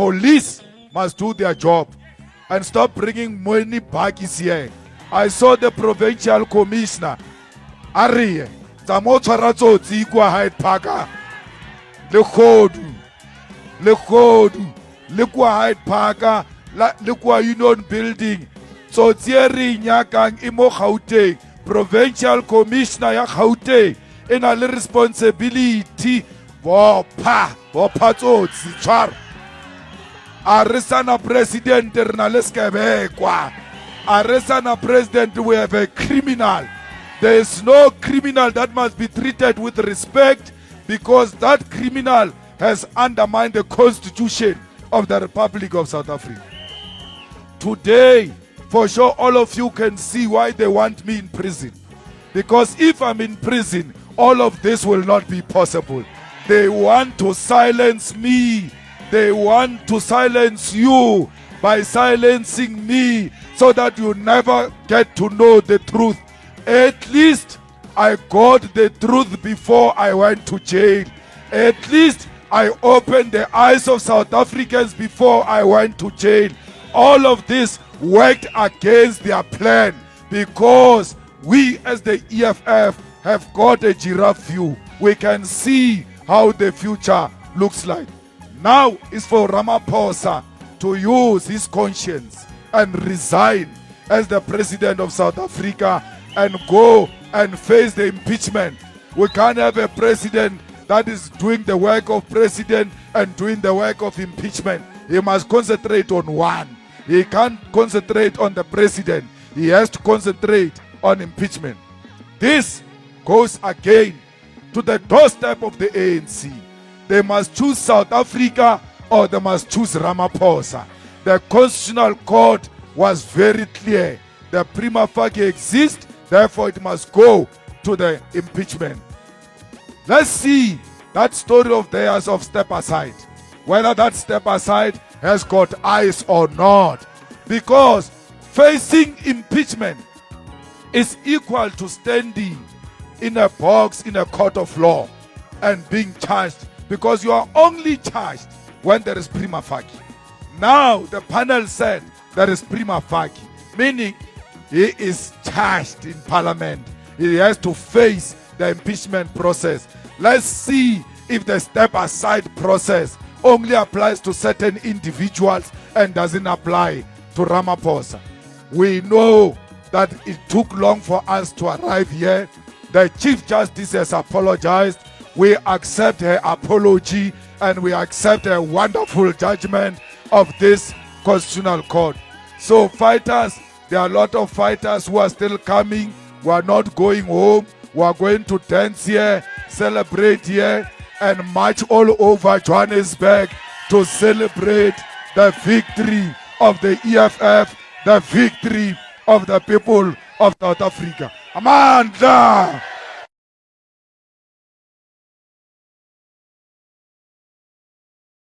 police must do their job and stop bringing money back here. I saw the provincial commissioner. Ariye, tsamo tshwara tsotsi kwa Hyde Park. Le khodu le kwa Hyde Park le kwa Union Building. Tsotsi e re nyakang e mo Gauteng. Provincial commissioner ya Gauteng ena le responsibility bopha tsotsi tshwara. Aresana president rena le skebekwa. Aresana president, we have a criminal. There is no criminal that must be treated with respect, because that criminal has undermined the constitution of the Republic of South Africa. Today, for sure, all of you can see why they want me in prison. Because if I'm in prison, all of this will not be possible. They want to silence me. They want to silence you by silencing me so that you never get to know the truth. At least I got the truth before I went to jail. At least I opened the eyes of South Africans before I went to jail. All of this worked against their plan, because we as the EFF have got a giraffe view. We can see how the future looks like. Now is for Ramaphosa to use his conscience and resign as the president of South Africa and go and face the impeachment. We can't have a president that is doing the work of president and doing the work of impeachment. He must concentrate on one. He can't concentrate on the president. He has to concentrate on impeachment. This goes again to the doorstep of the ANC. They must choose South Africa or they must choose Ramaphosa. The Constitutional Court was very clear. The prima facie exists, therefore it must go to the impeachment. Let's see that story of theirs of step aside, whether that step aside has got eyes or not. Because facing impeachment is equal to standing in a box in a court of law and being charged, because you are only charged when there is prima facie. Now the panel said there is prima facie, meaning he is charged in parliament. He has to face the impeachment process. Let's see if the step aside process only applies to certain individuals and doesn't apply to Ramaphosa. We know that it took long for us to arrive here. The Chief Justice has apologized. We accept her apology and we accept a wonderful judgment of this Constitutional Court. So fighters, there are a lot of fighters who are still coming. We are not going home. We are going to dance here, celebrate here, and march all over Johannesburg to celebrate the victory of the EFF, the victory of the people of South Africa. Amandla!